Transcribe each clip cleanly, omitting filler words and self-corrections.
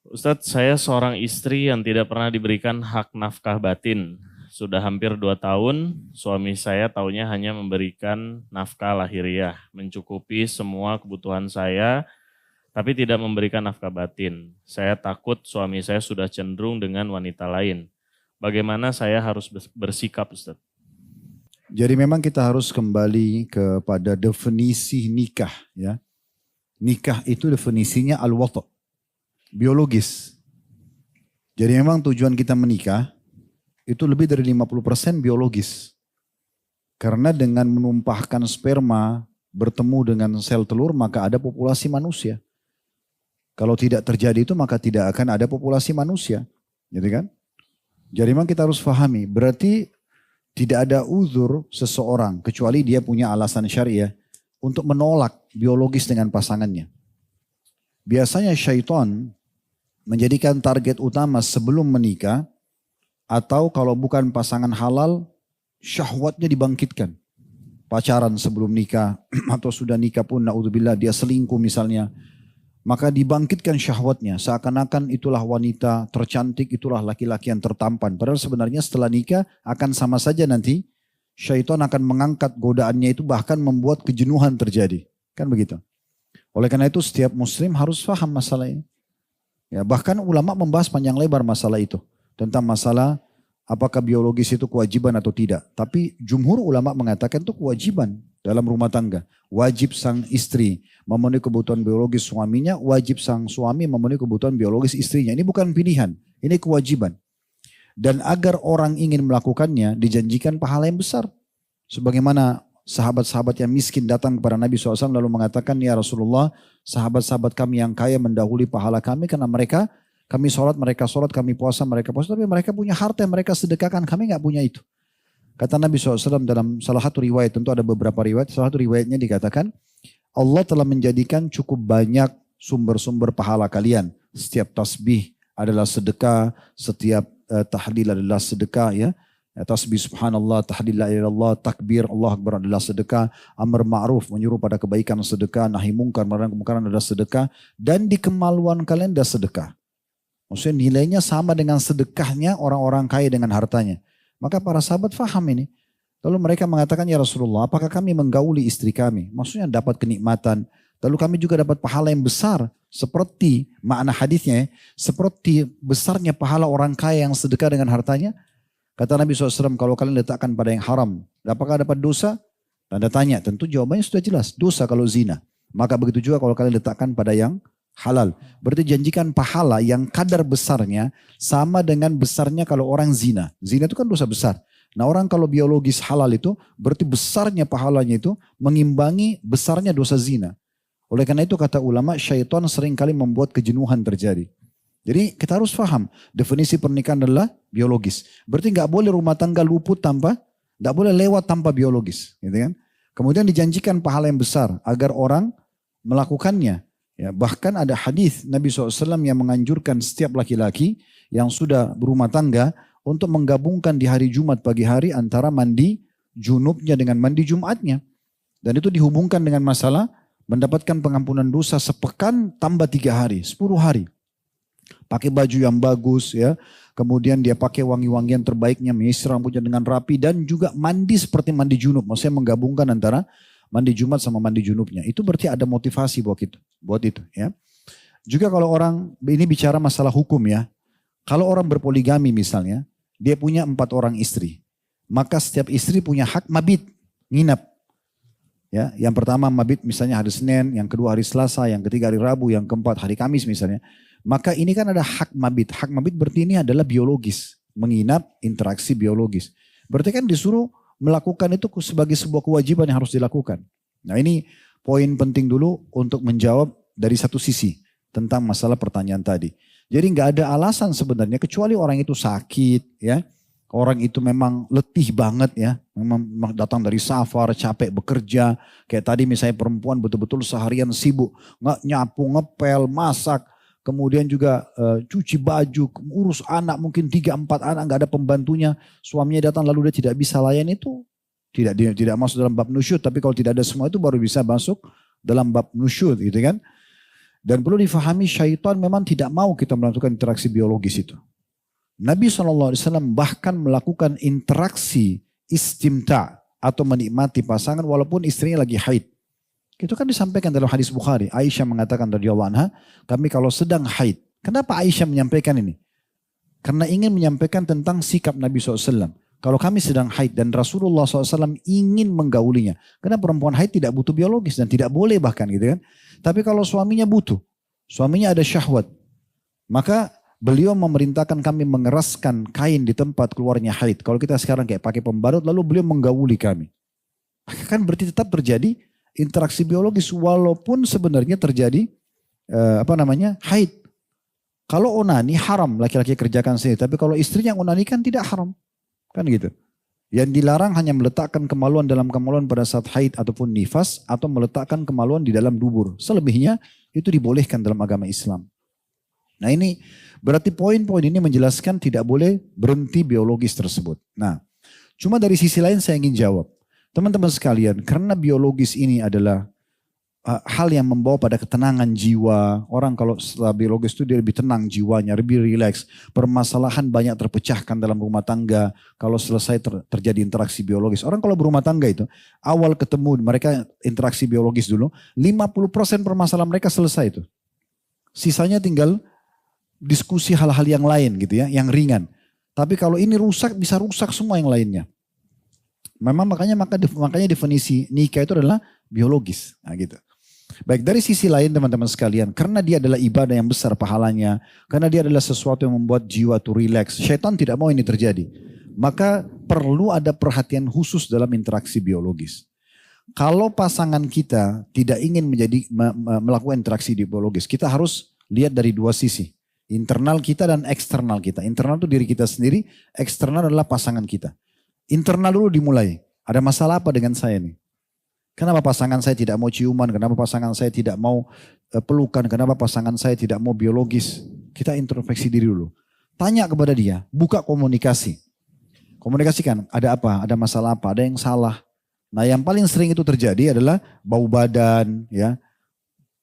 Ustadz, saya seorang istri yang tidak pernah diberikan hak nafkah batin. Sudah hampir 2 tahun, suami saya taunya hanya memberikan nafkah lahiriah, mencukupi semua kebutuhan saya, tapi tidak memberikan nafkah batin. Saya takut suami saya sudah cenderung dengan wanita lain. Bagaimana saya harus bersikap, Ustadz? Jadi memang kita harus kembali kepada definisi nikah ya. Nikah itu definisinya al-wata', biologis. Jadi memang tujuan kita menikah itu lebih dari 50% biologis. Karena dengan menumpahkan sperma bertemu dengan sel telur maka ada populasi manusia. Kalau tidak terjadi itu maka tidak akan ada populasi manusia. Gitu kan? Jadi memang kita harus pahami, berarti tidak ada uzur seseorang kecuali dia punya alasan syariah untuk menolak biologis dengan pasangannya. Biasanya syaitan menjadikan target utama sebelum menikah atau kalau bukan pasangan halal, syahwatnya dibangkitkan. Pacaran sebelum nikah atau sudah nikah pun naudzubillah dia selingkuh misalnya. Maka dibangkitkan syahwatnya, seakan-akan itulah wanita tercantik, itulah laki-laki yang tertampan. Padahal sebenarnya setelah nikah akan sama saja nanti, syaitan akan mengangkat godaannya itu bahkan membuat kejenuhan terjadi. Kan begitu. Oleh karena itu setiap muslim harus paham masalah ini. Ya, bahkan ulama membahas panjang lebar masalah itu. Tentang masalah apakah biologis itu kewajiban atau tidak. Tapi jumhur ulama mengatakan itu kewajiban dalam rumah tangga. Wajib sang istri memenuhi kebutuhan biologis suaminya, wajib sang suami memenuhi kebutuhan biologis istrinya. Ini bukan pilihan, ini kewajiban. Dan agar orang ingin melakukannya dijanjikan pahala yang besar. Sebagaimana sahabat-sahabat yang miskin datang kepada Nabi SAW lalu mengatakan, ya Rasulullah, sahabat-sahabat kami yang kaya mendahului pahala kami karena kami sholat, kami puasa, mereka puasa. Tapi mereka punya harta yang mereka sedekahkan, kami nggak punya itu. Kata Nabi SAW dalam salah satu riwayat, tentu ada beberapa riwayat, salah satu riwayatnya dikatakan, Allah telah menjadikan cukup banyak sumber-sumber pahala kalian. Setiap tasbih adalah sedekah, setiap tahlil adalah sedekah ya. Tasbih subhanallah, tahlil la ilaha illallah, takbir Allah akbar adalah sedekah, amar ma'ruf menyuruh pada kebaikan sedekah, nahi mungkar melarang kemungkaran adalah sedekah, dan di kemaluan kalian adalah sedekah. Maksudnya nilainya sama dengan sedekahnya orang-orang kaya dengan hartanya. Maka para sahabat faham ini. Lalu mereka mengatakan, ya Rasulullah, apakah kami menggauli istri kami? Maksudnya dapat kenikmatan. Lalu kami juga dapat pahala yang besar. Seperti makna hadisnya, seperti besarnya pahala orang kaya yang sedekah dengan hartanya. Kata Nabi SAW, kalau kalian letakkan pada yang haram, apakah dapat dosa? Tanda tanya, tentu jawabannya sudah jelas. Dosa kalau zina. Maka begitu juga kalau kalian letakkan pada yang halal. Berarti janjikan pahala yang kadar besarnya sama dengan besarnya kalau orang zina. Zina itu kan dosa besar. Nah orang kalau biologis halal itu berarti besarnya pahalanya itu mengimbangi besarnya dosa zina. Oleh karena itu kata ulama syaitan seringkali membuat kejenuhan terjadi. Jadi kita harus paham definisi pernikahan adalah biologis. Berarti nggak boleh rumah tangga luput nggak boleh lewat tanpa biologis. Gitu kan? Kemudian dijanjikan pahala yang besar agar orang melakukannya. Ya, bahkan ada hadis Nabi SAW yang menganjurkan setiap laki-laki yang sudah berumah tangga untuk menggabungkan di hari Jumat pagi hari antara mandi junubnya dengan mandi Jumatnya. Dan itu dihubungkan dengan masalah mendapatkan pengampunan dosa sepekan tambah 3 hari, 10 hari. Pakai baju yang bagus ya, kemudian dia pakai wangi-wangian terbaiknya, menyisir rambutnya dengan rapi dan juga mandi seperti mandi junub. Maksudnya menggabungkan antara mandi Jumat sama mandi junubnya. Itu berarti ada motivasi buat itu ya. Juga kalau orang, ini bicara masalah hukum ya. Kalau orang berpoligami misalnya, dia punya 4 orang istri. Maka setiap istri punya hak mabit, nginap. Ya, yang pertama mabit misalnya hari Senin, yang kedua hari Selasa, yang ketiga hari Rabu, yang keempat hari Kamis misalnya. Maka ini kan ada hak mabit. Hak mabit berarti ini adalah biologis. Menginap, interaksi biologis. Berarti kan disuruh melakukan itu sebagai sebuah kewajiban yang harus dilakukan. Nah ini poin penting dulu untuk menjawab dari satu sisi tentang masalah pertanyaan tadi. Jadi nggak ada alasan sebenarnya kecuali orang itu sakit ya. Orang itu memang letih banget ya. Memang datang dari safar, capek bekerja. Kayak tadi misalnya perempuan betul-betul seharian sibuk. Nggak nyapu, ngepel, masak. Kemudian juga cuci baju, urus anak mungkin 3-4 anak nggak ada pembantunya. Suaminya datang lalu dia tidak bisa layan itu. Tidak masuk dalam bab nusyud. Tapi kalau tidak ada semua itu baru bisa masuk dalam bab nusyud gitu kan. Dan perlu difahami syaitan memang tidak mau kita melakukan interaksi biologis itu. Nabi SAW bahkan melakukan interaksi istimta atau menikmati pasangan walaupun istrinya lagi haid. Itu kan disampaikan dalam hadis Bukhari. Aisyah mengatakan radhiyallahu anha, kami kalau sedang haid. Kenapa Aisyah menyampaikan ini? Karena ingin menyampaikan tentang sikap Nabi SAW. Kalau kami sedang haid dan Rasulullah SAW ingin menggaulinya. Karena perempuan haid tidak butuh biologis dan tidak boleh bahkan gitu kan. Tapi kalau suaminya butuh, suaminya ada syahwat. Maka beliau memerintahkan kami mengeraskan kain di tempat keluarnya haid. Kalau kita sekarang kayak pakai pembalut lalu beliau menggauli kami. Kan berarti tetap terjadi interaksi biologis walaupun sebenarnya terjadi haid. Kalau onani haram laki-laki kerjakan sendiri. Tapi kalau istrinya onani kan tidak haram. Kan gitu. Yang dilarang hanya meletakkan kemaluan dalam kemaluan pada saat haid ataupun nifas atau meletakkan kemaluan di dalam dubur. Selebihnya itu dibolehkan dalam agama Islam. Nah ini berarti poin-poin ini menjelaskan tidak boleh berhenti biologis tersebut. Nah cuma dari sisi lain saya ingin jawab. Teman-teman sekalian, karena biologis ini adalah hal yang membawa pada ketenangan jiwa. Orang kalau setelah biologis itu dia lebih tenang jiwanya, lebih rileks. Permasalahan banyak terpecahkan dalam rumah tangga kalau selesai terjadi interaksi biologis. Orang kalau berumah tangga itu, awal ketemu mereka interaksi biologis dulu, 50% permasalahan mereka selesai itu. Sisanya tinggal diskusi hal-hal yang lain gitu ya, yang ringan. Tapi kalau ini rusak, bisa rusak semua yang lainnya. Memang makanya definisi nikah itu adalah biologis. Nah gitu. Baik, dari sisi lain teman-teman sekalian, karena dia adalah ibadah yang besar pahalanya, karena dia adalah sesuatu yang membuat jiwa itu rileks, syaitan tidak mau ini terjadi. Maka perlu ada perhatian khusus dalam interaksi biologis. Kalau pasangan kita tidak ingin melakukan interaksi biologis, kita harus lihat dari dua sisi. Internal kita dan eksternal kita. Internal itu diri kita sendiri, eksternal adalah pasangan kita. Internal dulu dimulai. Ada masalah apa dengan saya nih? Kenapa pasangan saya tidak mau ciuman? Kenapa pasangan saya tidak mau pelukan? Kenapa pasangan saya tidak mau biologis? Kita introspeksi diri dulu. Tanya kepada dia, buka komunikasi. Komunikasikan, ada apa? Ada masalah apa? Ada yang salah? Nah yang paling sering itu terjadi adalah bau badan, ya,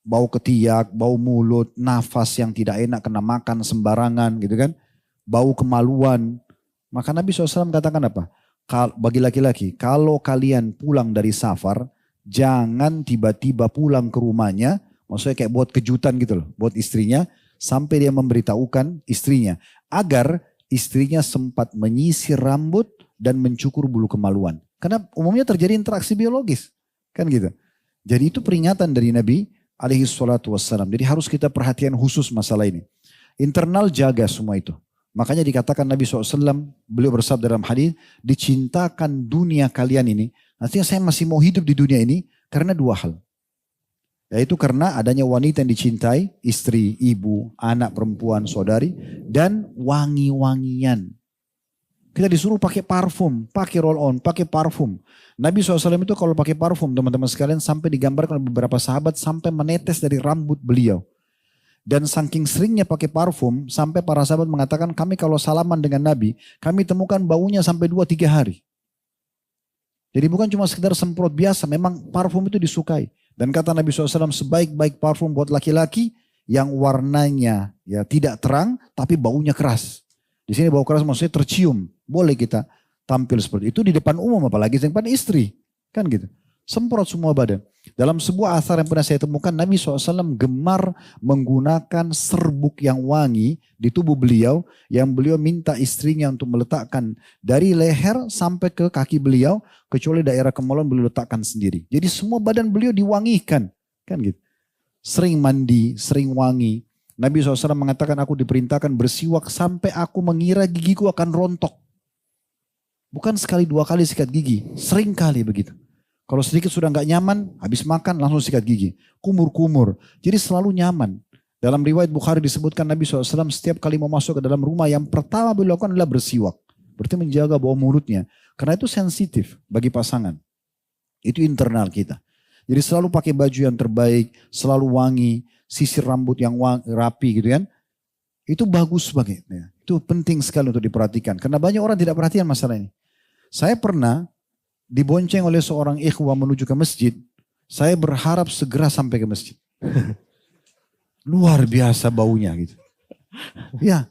bau ketiak, bau mulut, nafas yang tidak enak, kena makan sembarangan gitu kan. Bau kemaluan. Maka Nabi SAW katakan apa? Bagi laki-laki, kalau kalian pulang dari safar, jangan tiba-tiba pulang ke rumahnya, maksudnya kayak buat kejutan gitu loh, buat istrinya, sampai dia memberitahukan istrinya, agar istrinya sempat menyisir rambut dan mencukur bulu kemaluan. Karena umumnya terjadi interaksi biologis, kan gitu. Jadi itu peringatan dari Nabi alaihi salatu wassalam. Jadi harus kita perhatian khusus masalah ini. Internal jaga semua itu. Makanya dikatakan Nabi SAW, beliau bersabda dalam hadis, dicintakan dunia kalian ini. Artinya saya masih mau hidup di dunia ini karena dua hal. Yaitu karena adanya wanita yang dicintai, istri, ibu, anak perempuan, saudari, dan wangi-wangian. Kita disuruh pakai parfum, pakai roll on, pakai parfum. Nabi SAW itu kalau pakai parfum teman-teman sekalian sampai digambarkan oleh beberapa sahabat sampai menetes dari rambut beliau. Dan saking seringnya pakai parfum sampai para sahabat mengatakan kami kalau salaman dengan Nabi, kami temukan baunya sampai 2-3 hari. Jadi bukan cuma sekedar semprot biasa, memang parfum itu disukai. Dan kata Nabi SAW sebaik-baik parfum buat laki-laki yang warnanya ya tidak terang tapi baunya keras. Di sini bau keras maksudnya tercium. Boleh kita tampil seperti itu di depan umum apalagi di depan istri. Kan gitu. Semprot semua badan. Dalam sebuah asar yang pernah saya temukan, Nabi SAW gemar menggunakan serbuk yang wangi di tubuh beliau, yang beliau minta istrinya untuk meletakkan dari leher sampai ke kaki beliau, kecuali daerah kemaluan beliau letakkan sendiri. Jadi semua badan beliau diwangikan, kan gitu. Sering mandi, sering wangi. Nabi SAW mengatakan aku diperintahkan bersiwak sampai aku mengira gigiku akan rontok. Bukan sekali dua kali sikat gigi, sering kali begitu. Kalau sedikit sudah nggak nyaman, habis makan langsung sikat gigi. Kumur-kumur. Jadi selalu nyaman. Dalam riwayat Bukhari disebutkan Nabi SAW setiap kali mau masuk ke dalam rumah yang pertama beliau lakukan adalah bersiwak. Berarti menjaga bau mulutnya. Karena itu sensitif bagi pasangan. Itu internal kita. Jadi selalu pakai baju yang terbaik, selalu wangi, sisir rambut yang rapi gitu kan. Itu bagus baginya. Itu penting sekali untuk diperhatikan. Karena banyak orang tidak perhatian masalah ini. Saya pernah dibonceng oleh seorang ikhwah menuju ke masjid, saya berharap segera sampai ke masjid. Luar biasa baunya gitu. Ya,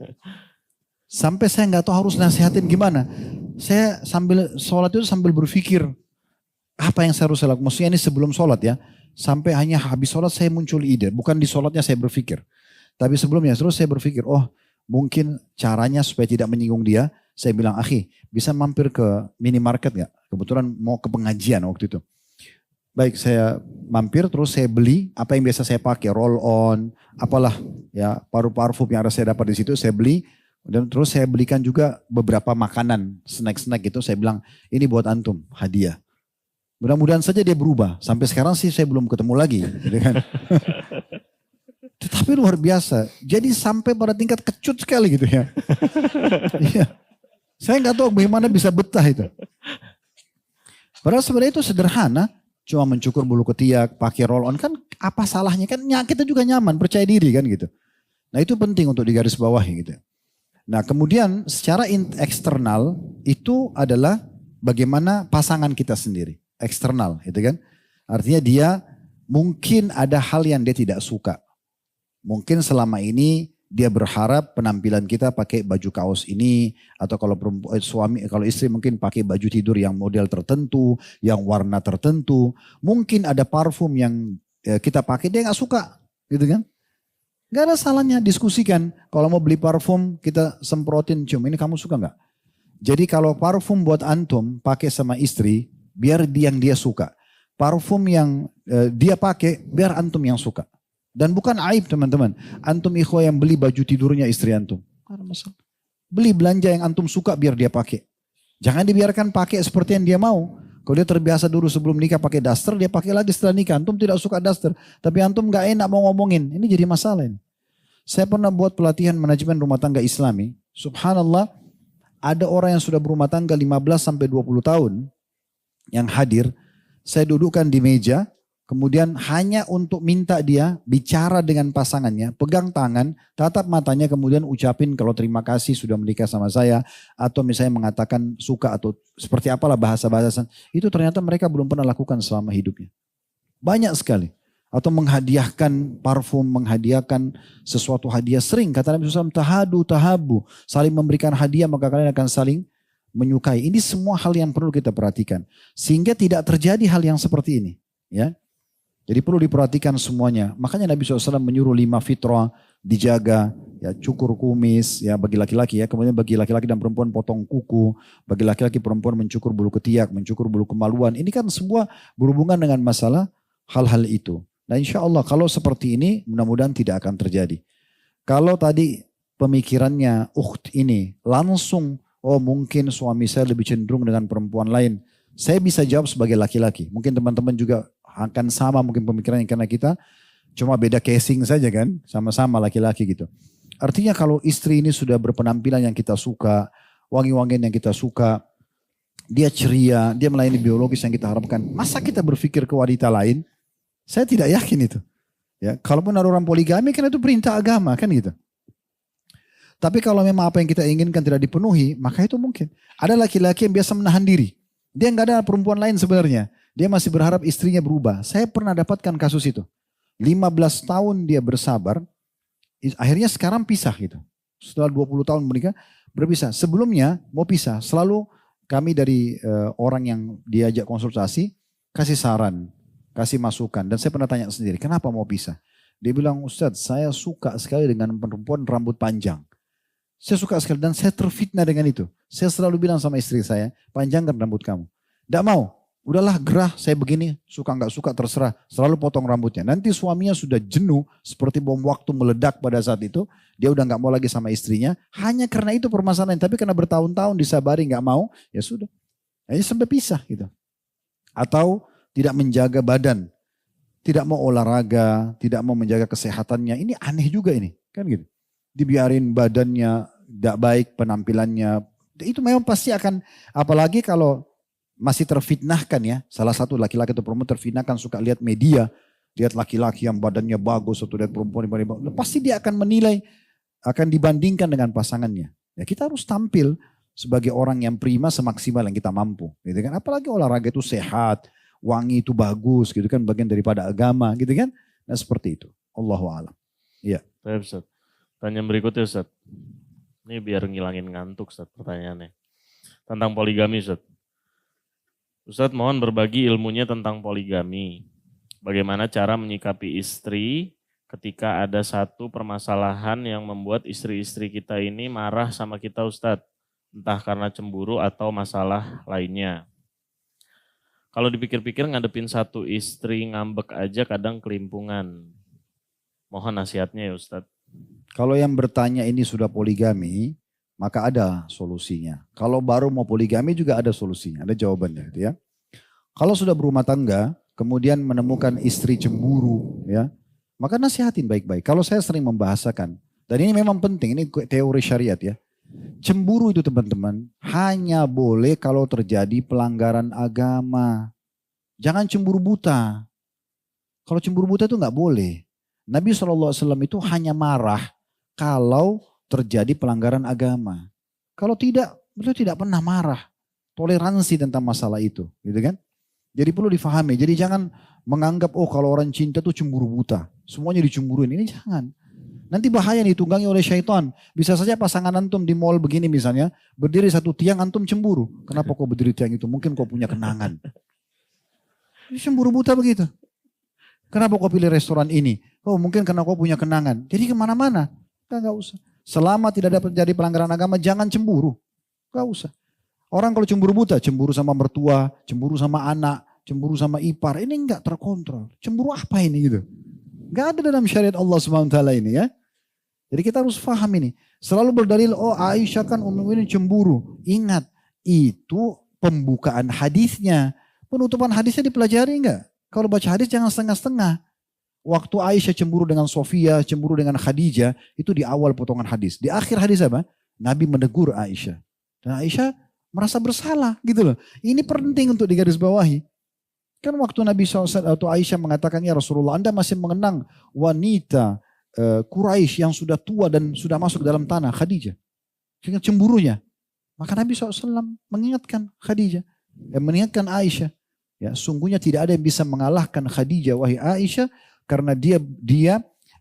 sampai saya nggak tahu harus nasihatin gimana. Saya sambil sholat itu sambil berpikir, apa yang saya harus lakukan? Maksudnya ini sebelum sholat ya. Sampai hanya habis sholat saya muncul ide. Bukan di sholatnya saya berpikir. Tapi sebelumnya terus saya berpikir, oh mungkin caranya supaya tidak menyinggung dia. Saya bilang, akhi bisa mampir ke minimarket gak? Kebetulan mau ke pengajian waktu itu. Baik, saya mampir terus saya beli apa yang biasa saya pakai, roll on, apalah ya, parfum yang ada saya dapat di situ saya beli. Dan terus saya belikan juga beberapa makanan, snack-snack gitu. Saya bilang, ini buat antum, hadiah. Mudah-mudahan saja dia berubah. Sampai sekarang sih saya belum ketemu lagi. Gitu kan. Tetapi luar biasa. Jadi sampai pada tingkat kecut sekali gitu ya. Iya. Saya nggak tahu bagaimana bisa betah itu. Padahal sebenarnya itu sederhana. Cuma mencukur bulu ketiak, pakai roll on. Kan apa salahnya? Kan kita juga nyaman, percaya diri kan gitu. Nah itu penting untuk digarisbawahi gitu. Nah kemudian secara eksternal itu adalah bagaimana pasangan kita sendiri. Eksternal gitu kan. Artinya dia mungkin ada hal yang dia tidak suka. Mungkin selama ini dia berharap penampilan kita pakai baju kaos ini. Atau kalau kalau istri mungkin pakai baju tidur yang model tertentu, yang warna tertentu. Mungkin ada parfum yang kita pakai dia gak suka gitu kan. Gak ada salahnya diskusikan. Kalau mau beli parfum kita semprotin cium. Ini kamu suka gak? Jadi kalau parfum buat antum pakai sama istri. Biar yang dia suka. Parfum yang dia pakai biar antum yang suka. Dan bukan aib teman-teman. Antum ikhwah yang beli baju tidurnya istri antum. Karena masalah. Beli belanja yang antum suka biar dia pakai. Jangan dibiarkan pakai seperti yang dia mau. Kalau dia terbiasa dulu sebelum nikah pakai daster, dia pakai lagi setelah nikah. Antum tidak suka daster, tapi antum gak enak mau ngomongin. Ini jadi masalah ini. Saya pernah buat pelatihan manajemen rumah tangga Islami. Subhanallah, ada orang yang sudah berumah tangga 15 sampai 20 tahun yang hadir. Saya dudukkan di meja, kemudian hanya untuk minta dia bicara dengan pasangannya, pegang tangan, tatap matanya, kemudian ucapin kalau terima kasih sudah menikah sama saya, atau misalnya mengatakan suka atau seperti apalah bahasa-bahasa. Itu ternyata mereka belum pernah lakukan selama hidupnya. Banyak sekali. Atau menghadiahkan parfum, menghadiahkan sesuatu hadiah. Sering kata Nabi SAW, tahadu, tahabu. Saling memberikan hadiah maka kalian akan saling menyukai. Ini semua hal yang perlu kita perhatikan. Sehingga tidak terjadi hal yang seperti ini. Ya. Jadi perlu diperhatikan semuanya. Makanya Nabi SAW menyuruh 5 fitrah dijaga. Ya, cukur kumis ya bagi laki-laki ya. Kemudian bagi laki-laki dan perempuan potong kuku. Bagi laki-laki perempuan mencukur bulu ketiak, mencukur bulu kemaluan. Ini kan semua berhubungan dengan masalah hal-hal itu. Nah insya Allah kalau seperti ini mudah-mudahan tidak akan terjadi. Kalau tadi pemikirannya ini langsung oh mungkin suami saya lebih cenderung dengan perempuan lain. Saya bisa jawab sebagai laki-laki. Mungkin teman-teman juga akan sama mungkin pemikirannya karena kita cuma beda casing saja kan. Sama-sama laki-laki gitu. Artinya kalau istri ini sudah berpenampilan yang kita suka, wangi-wangian yang kita suka, dia ceria, dia melayani biologis yang kita harapkan. Masa kita berpikir ke wanita lain? Saya tidak yakin itu. Ya, kalaupun ada orang poligami kan itu perintah agama kan gitu. Tapi kalau memang apa yang kita inginkan tidak dipenuhi, maka itu mungkin. Ada laki-laki yang biasa menahan diri. Dia nggak ada perempuan lain sebenarnya. Dia masih berharap istrinya berubah. Saya pernah dapatkan kasus itu. 15 tahun dia bersabar, akhirnya sekarang pisah gitu. Setelah 20 tahun menikah, berpisah. Sebelumnya mau pisah, selalu kami dari orang yang diajak konsultasi, kasih saran. Kasih masukan. Dan saya pernah tanya sendiri, kenapa mau pisah? Dia bilang, Ustadz saya suka sekali dengan perempuan rambut panjang. Saya suka sekali dan saya terfitnah dengan itu. Saya selalu bilang sama istri saya, panjangkan rambut kamu. Tidak mau, udahlah gerah saya begini, suka nggak suka terserah. Selalu potong rambutnya. Nanti suaminya sudah jenuh, seperti bom waktu meledak pada saat itu. Dia udah nggak mau lagi sama istrinya. Hanya karena itu permasalahan. Tapi karena bertahun-tahun disabari nggak mau, ya sudah. Akhirnya sampai pisah gitu. Atau tidak menjaga badan, tidak mau olahraga, tidak mau menjaga kesehatannya. Ini aneh juga ini, kan gitu. Dibiarin badannya tidak baik, penampilannya. Itu memang pasti akan, apalagi kalau masih terfitnahkan ya. Salah satu laki-laki atau perempuan terfitnahkan suka lihat media, lihat laki-laki yang badannya bagus atau lihat perempuan yang badannya bagus. Pasti dia akan menilai, akan dibandingkan dengan pasangannya. Ya kita harus tampil sebagai orang yang prima semaksimal yang kita mampu. Gitu kan? Apalagi olahraga itu sehat. Wangi itu bagus gitu kan bagian daripada agama gitu kan. Nah seperti itu. Allahu a'lam. Iya. Baik, Ustaz. Tanya berikutnya Ustaz. Ini biar ngilangin ngantuk Ustaz pertanyaannya. Tentang poligami Ustaz. Ustaz mohon berbagi ilmunya tentang poligami. Bagaimana cara menyikapi istri ketika ada satu permasalahan yang membuat istri-istri kita ini marah sama kita Ustaz. Entah karena cemburu atau masalah lainnya. Kalau dipikir-pikir ngadepin satu istri ngambek aja kadang kelimpungan. Mohon nasihatnya ya Ustadz. Kalau yang bertanya ini sudah poligami, maka ada solusinya. Kalau baru mau poligami juga ada solusinya, ada jawabannya gitu ya. Kalau sudah berumah tangga, kemudian menemukan istri cemburu ya, maka nasihatin baik-baik. Kalau saya sering membahasakan, dan ini memang penting, ini teori syariat ya. Cemburu itu teman-teman hanya boleh kalau terjadi pelanggaran agama. Jangan cemburu buta. Kalau cemburu buta itu nggak boleh. Nabi SAW itu hanya marah kalau terjadi pelanggaran agama. Kalau tidak, beliau tidak pernah marah. Toleransi tentang masalah itu, gitu kan? Jadi perlu difahami. Jadi jangan menganggap oh kalau orang cinta tuh cemburu buta. Semuanya dicemburuin. Ini jangan. Nanti bahaya nih ditunggangi oleh syaitan. Bisa saja pasangan antum di mall begini misalnya, berdiri satu tiang antum cemburu. Kenapa kau berdiri tiang itu? Mungkin kau punya kenangan. Ini cemburu buta begitu. Kenapa kau pilih restoran ini? Oh mungkin karena kau punya kenangan. Jadi kemana-mana. Enggak usah. Selama tidak dapat jadi pelanggaran agama, jangan cemburu. Enggak usah. Orang kalau cemburu buta, cemburu sama mertua, cemburu sama anak, cemburu sama ipar. Ini enggak terkontrol. Cemburu apa ini gitu? Enggak ada dalam syariat Allah SWT ini ya. Jadi kita harus paham ini. Selalu berdalil, oh Aisyah kan Ummul cemburu. Ingat, itu pembukaan hadisnya. Penutupan hadisnya dipelajari enggak? Kalau baca hadis jangan setengah-setengah. Waktu Aisyah cemburu dengan Sofia, cemburu dengan Khadijah, itu di awal potongan hadis. Di akhir hadis apa? Nabi menegur Aisyah. Dan Aisyah merasa bersalah gitu loh. Ini penting untuk digarisbawahi. Kan waktu Nabi SAW atau Aisyah mengatakan, ya Rasulullah Anda masih mengenang wanita Quraisy yang sudah tua dan sudah masuk dalam tanah, Khadijah. Sehingga cemburunya. Maka Nabi SAW mengingatkan Khadijah. Mengingatkan Aisyah. Ya, sungguhnya tidak ada yang bisa mengalahkan Khadijah wahai Aisyah karena dia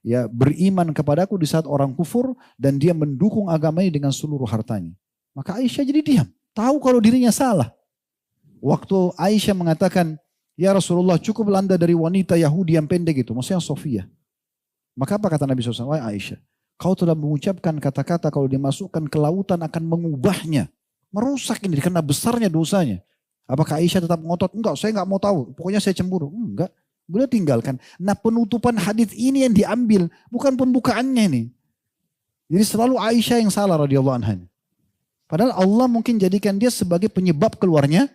ya beriman kepadaku di saat orang kufur dan dia mendukung agamanya dengan seluruh hartanya. Maka Aisyah jadi diam, tahu kalau dirinya salah. Waktu Aisyah mengatakan, ya Rasulullah cukup Anda dari wanita Yahudi yang pendek itu, maksudnya Sofia. Maka apa kata Nabi SAW? Wahai Aisyah, kau telah mengucapkan kata-kata kalau dimasukkan ke lautan akan mengubahnya. Merusak ini karena besarnya dosanya. Apakah Aisyah tetap ngotot? Enggak, saya enggak mau tahu. Pokoknya saya cemburu. Enggak, beliau tinggalkan. Nah penutupan hadis ini yang diambil, bukan pembukaannya ini. Jadi selalu Aisyah yang salah radhiyallahu anha. Padahal Allah mungkin jadikan dia sebagai penyebab keluarnya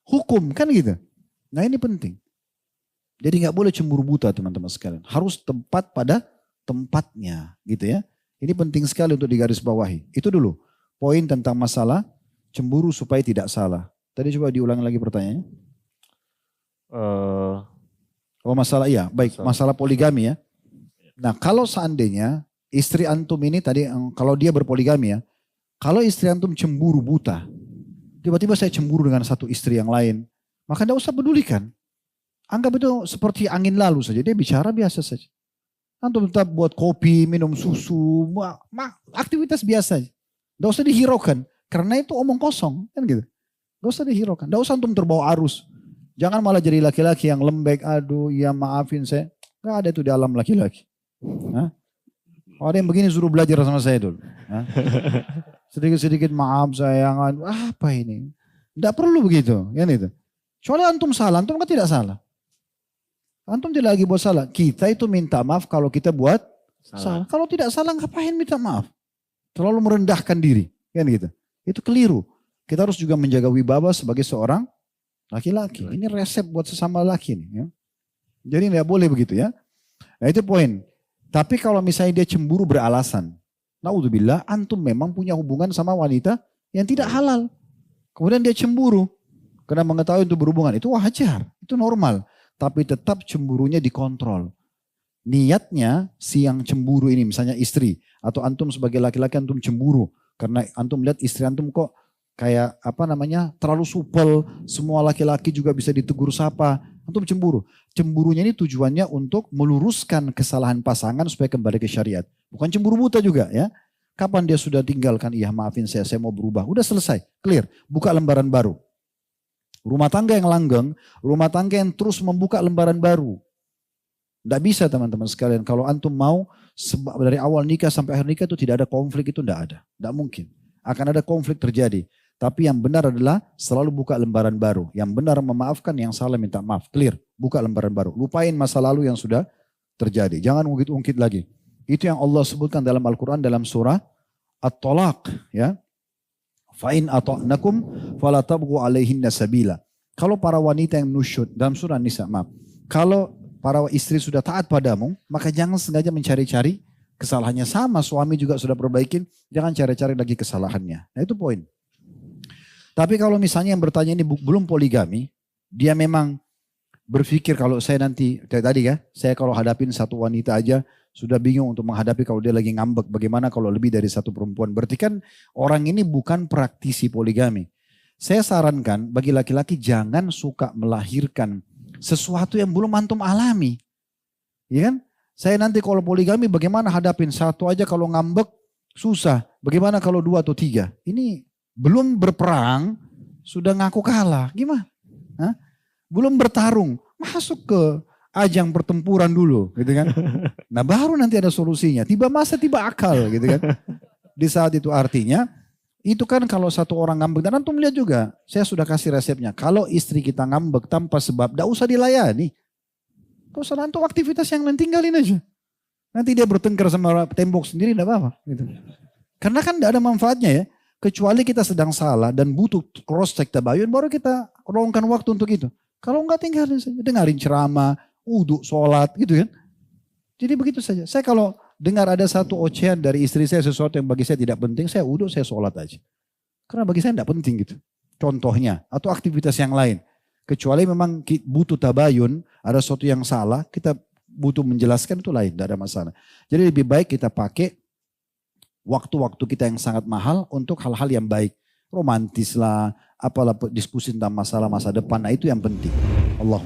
hukum, kan gitu. Nah ini penting. Jadi enggak boleh cemburu buta teman-teman sekalian. Harus tempat pada tempatnya gitu ya. Ini penting sekali untuk digarisbawahi. Itu dulu poin tentang masalah cemburu supaya tidak salah. Tadi coba diulangi lagi pertanyaannya. Oh masalah iya, baik masalah poligami ya. Nah kalau seandainya istri antum ini tadi kalau dia berpoligami ya. Kalau istri antum cemburu buta. Tiba-tiba saya cemburu dengan satu istri yang lain. Maka tidak usah pedulikan. Anggap itu seperti angin lalu saja. Dia bicara biasa saja. Antum tetap buat kopi, minum susu. Aktivitas biasa. Tidak usah dihiraukan. Karena itu omong kosong. Kan gitu. Gak usah dihiraukan. Gak usah antum terbawa arus. Jangan malah jadi laki-laki yang lembek. Aduh ya maafin saya. Gak ada itu di alam laki-laki. Kalau ada yang begini suruh belajar sama saya dulu. Sedikit-sedikit maaf sayang. Apa ini? Tidak perlu begitu. Kan itu. Soalnya antum salah. Antum kan tidak salah. Antum tidak lagi buat salah. Kita itu minta maaf kalau kita buat salah. Kalau tidak salah ngapain minta maaf? Terlalu merendahkan diri. Kan gitu. Itu keliru. Kita harus juga menjaga wibawa sebagai seorang laki-laki. Ini resep buat sesama laki nih. Ya. Jadi tidak boleh begitu ya. Nah itu poin. Tapi kalau misalnya dia cemburu beralasan. Naudzubillah antum memang punya hubungan sama wanita yang tidak halal. Kemudian dia cemburu. Karena mengetahui itu berhubungan. Itu wajar. Itu normal. Tapi tetap cemburunya dikontrol. Niatnya si yang cemburu ini misalnya istri. Atau antum sebagai laki-laki antum cemburu. Karena antum lihat istri antum kok kayak terlalu supel, semua laki-laki juga bisa ditegur sapa. Antum cemburu. Cemburunya ini tujuannya untuk meluruskan kesalahan pasangan supaya kembali ke syariat. Bukan cemburu buta juga ya. Kapan dia sudah tinggalkan, iya maafin saya mau berubah. Udah selesai, clear. Buka lembaran baru. Rumah tangga yang langgeng, rumah tangga yang terus membuka lembaran baru. Tidak bisa teman-teman sekalian. Kalau antum mau dari awal nikah sampai akhir nikah itu tidak ada konflik, itu tidak ada. Tidak mungkin. Akan ada konflik terjadi. Tapi yang benar adalah selalu buka lembaran baru. Yang benar memaafkan, yang salah minta maaf. Clear. Buka lembaran baru. Lupain masa lalu yang sudah terjadi. Jangan ungkit-ungkit lagi. Itu yang Allah sebutkan dalam Al-Quran dalam surah At-Talaq. Ya. Fa'in ata'nakum fala tabghu alaihinna sabila. Kalau para wanita yang nusyud dalam surah Nisa, maaf. Kalau para istri sudah taat padamu, maka jangan sengaja mencari-cari kesalahannya. Sama suami juga sudah perbaikin, jangan cari-cari lagi kesalahannya. Nah itu poin. Tapi kalau misalnya yang bertanya ini belum poligami, dia memang berpikir kalau saya nanti, kayak tadi ya, saya kalau hadapin satu wanita aja, sudah bingung untuk menghadapi kalau dia lagi ngambek. Bagaimana kalau lebih dari satu perempuan? Berarti kan orang ini bukan praktisi poligami. Saya sarankan bagi laki-laki jangan suka melahirkan sesuatu yang belum antum alami. Ya kan? Saya nanti kalau poligami bagaimana hadapin satu aja kalau ngambek susah. Bagaimana kalau 2 atau 3? Ini belum berperang sudah ngaku kalah. Gimana? Hah? Belum bertarung. Masuk ke ajang pertempuran dulu gitu kan. Nah baru nanti ada solusinya. Tiba masa tiba akal gitu kan. Di saat itu artinya itu kan kalau satu orang ngambek, dan antum lihat juga, saya sudah kasih resepnya. Kalau istri kita ngambek tanpa sebab, tidak usah dilayani. Kalau usah antum aktivitas yang lain tinggalin aja. Nanti dia bertengkar sama tembok sendiri, tidak apa-apa. Gitu. Karena kan tidak ada manfaatnya ya. Kecuali kita sedang salah dan butuh cross check tabayun, baru kita luangkan waktu untuk itu. Kalau enggak tinggalin saja, dengarin ceramah, wudhu, sholat gitu kan. Jadi begitu saja. Saya kalau dengar ada satu ocehan dari istri saya sesuatu yang bagi saya tidak penting, saya wudhu, saya sholat aja. Karena bagi saya tidak penting gitu. Contohnya, atau aktivitas yang lain. Kecuali memang butuh tabayun, ada sesuatu yang salah, kita butuh menjelaskan itu lain, tidak ada masalah. Jadi lebih baik kita pakai waktu-waktu kita yang sangat mahal untuk hal-hal yang baik. Romantis lah, apalah diskusi tentang masalah masa depan, nah itu yang penting. Allah